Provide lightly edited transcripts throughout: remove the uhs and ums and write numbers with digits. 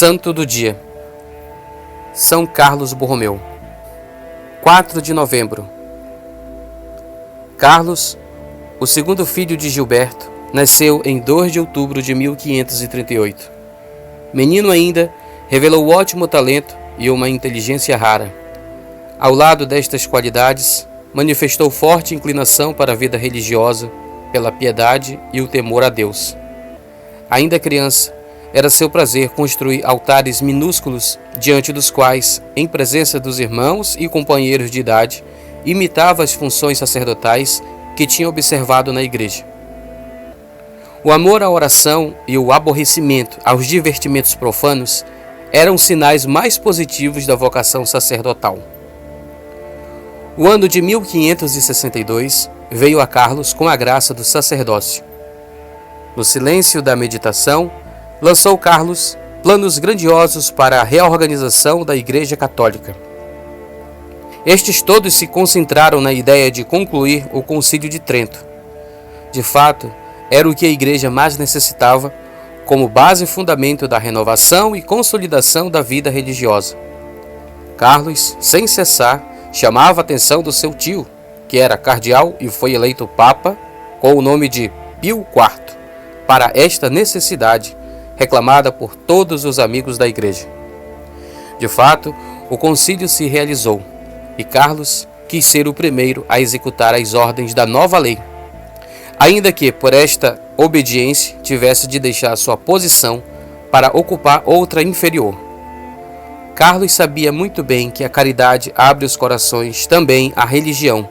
Santo do dia: São Carlos Borromeu. 4 de novembro. Carlos, o segundo filho de Gilberto, nasceu em 2 de outubro de 1538. Menino ainda, revelou ótimo talento e uma inteligência rara. Ao lado destas qualidades, manifestou forte inclinação para a vida religiosa, pela piedade e o temor a Deus. Ainda criança, era seu prazer construir altares minúsculos, diante dos quais, em presença dos irmãos e companheiros de idade, imitava as funções sacerdotais que tinha observado na igreja. O amor à oração e o aborrecimento aos divertimentos profanos eram sinais mais positivos da vocação sacerdotal. O ano de 1562 veio a Carlos com a graça do sacerdócio. No silêncio da meditação, lançou Carlos planos grandiosos para a reorganização da Igreja Católica. Estes todos se concentraram na ideia de concluir o Concílio de Trento. De fato, era o que a Igreja mais necessitava, como base e fundamento da renovação e consolidação da vida religiosa. Carlos, sem cessar, chamava a atenção do seu tio, que era cardeal e foi eleito Papa, com o nome de Pio IV, para esta necessidade, reclamada por todos os amigos da Igreja. De fato, o concílio se realizou, e Carlos quis ser o primeiro a executar as ordens da nova lei, ainda que, por esta obediência, tivesse de deixar sua posição para ocupar outra inferior. Carlos sabia muito bem que a caridade abre os corações também à religião.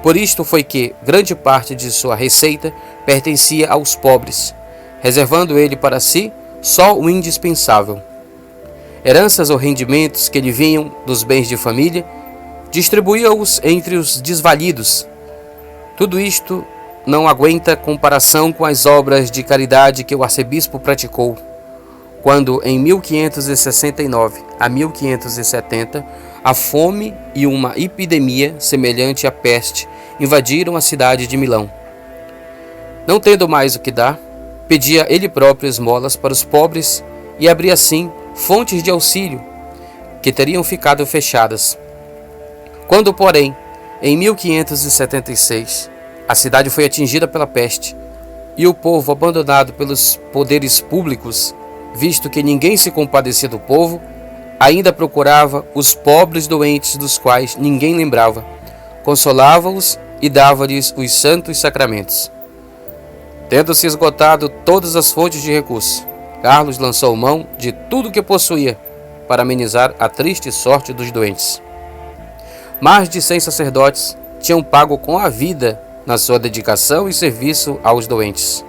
Por isto foi que grande parte de sua receita pertencia aos pobres, reservando ele para si só o indispensável. Heranças ou rendimentos que lhe vinham dos bens de família, distribuía-os entre os desvalidos. Tudo isto não aguenta comparação com as obras de caridade que o arcebispo praticou, quando em 1569 a 1570 a fome e uma epidemia semelhante à peste invadiram a cidade de Milão. Não tendo mais o que dar, pedia ele próprio esmolas para os pobres e abria assim fontes de auxílio que teriam ficado fechadas. Quando, porém, em 1576, a cidade foi atingida pela peste e o povo abandonado pelos poderes públicos, visto que ninguém se compadecia do povo, ainda procurava os pobres doentes dos quais ninguém lembrava, consolava-os e dava-lhes os santos sacramentos. Tendo-se esgotado todas as fontes de recurso, Carlos lançou mão de tudo que possuía para amenizar a triste sorte dos doentes. Mais de 100 sacerdotes tinham pago com a vida na sua dedicação e serviço aos doentes.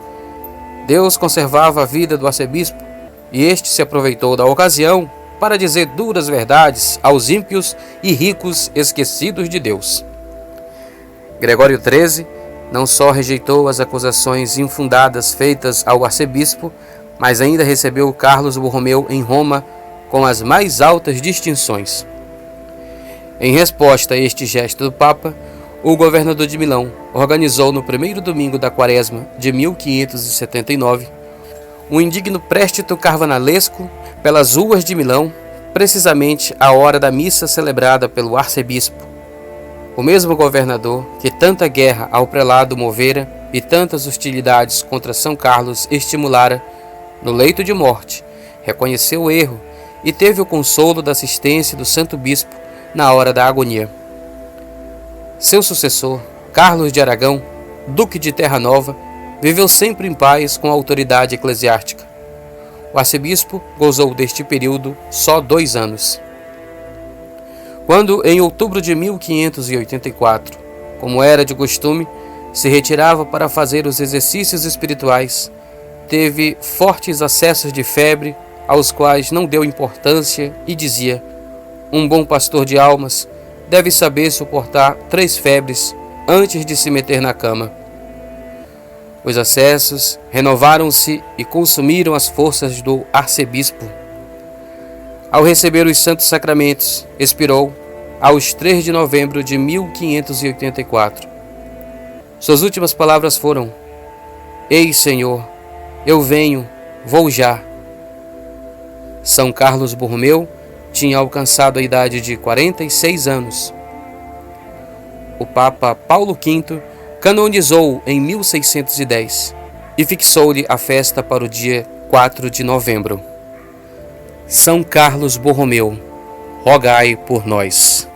Deus conservava a vida do arcebispo e este se aproveitou da ocasião para dizer duras verdades aos ímpios e ricos esquecidos de Deus. Gregório XIII não só rejeitou as acusações infundadas feitas ao arcebispo, mas ainda recebeu Carlos Borromeu em Roma com as mais altas distinções. Em resposta a este gesto do Papa, o governador de Milão organizou no primeiro domingo da Quaresma de 1579 um indigno préstito carnavalesco pelas ruas de Milão, precisamente à hora da missa celebrada pelo arcebispo. O mesmo governador que tanta guerra ao prelado movera e tantas hostilidades contra São Carlos estimulara, no leito de morte, reconheceu o erro e teve o consolo da assistência do santo bispo na hora da agonia. Seu sucessor, Carlos de Aragão, duque de Terra Nova, viveu sempre em paz com a autoridade eclesiástica. O arcebispo gozou deste período só 2 anos. Quando, em outubro de 1584, como era de costume, se retirava para fazer os exercícios espirituais, teve fortes acessos de febre, aos quais não deu importância e dizia: um bom pastor de almas deve saber suportar 3 febres antes de se meter na cama. Os acessos renovaram-se e consumiram as forças do arcebispo. Ao receber os santos sacramentos, expirou aos 3 de novembro de 1584. Suas últimas palavras foram: Ei, Senhor, eu venho, vou já. São Carlos Borromeu tinha alcançado a idade de 46 anos. O Papa Paulo V canonizou-o em 1610 e fixou-lhe a festa para o dia 4 de novembro. São Carlos Borromeu, rogai por nós.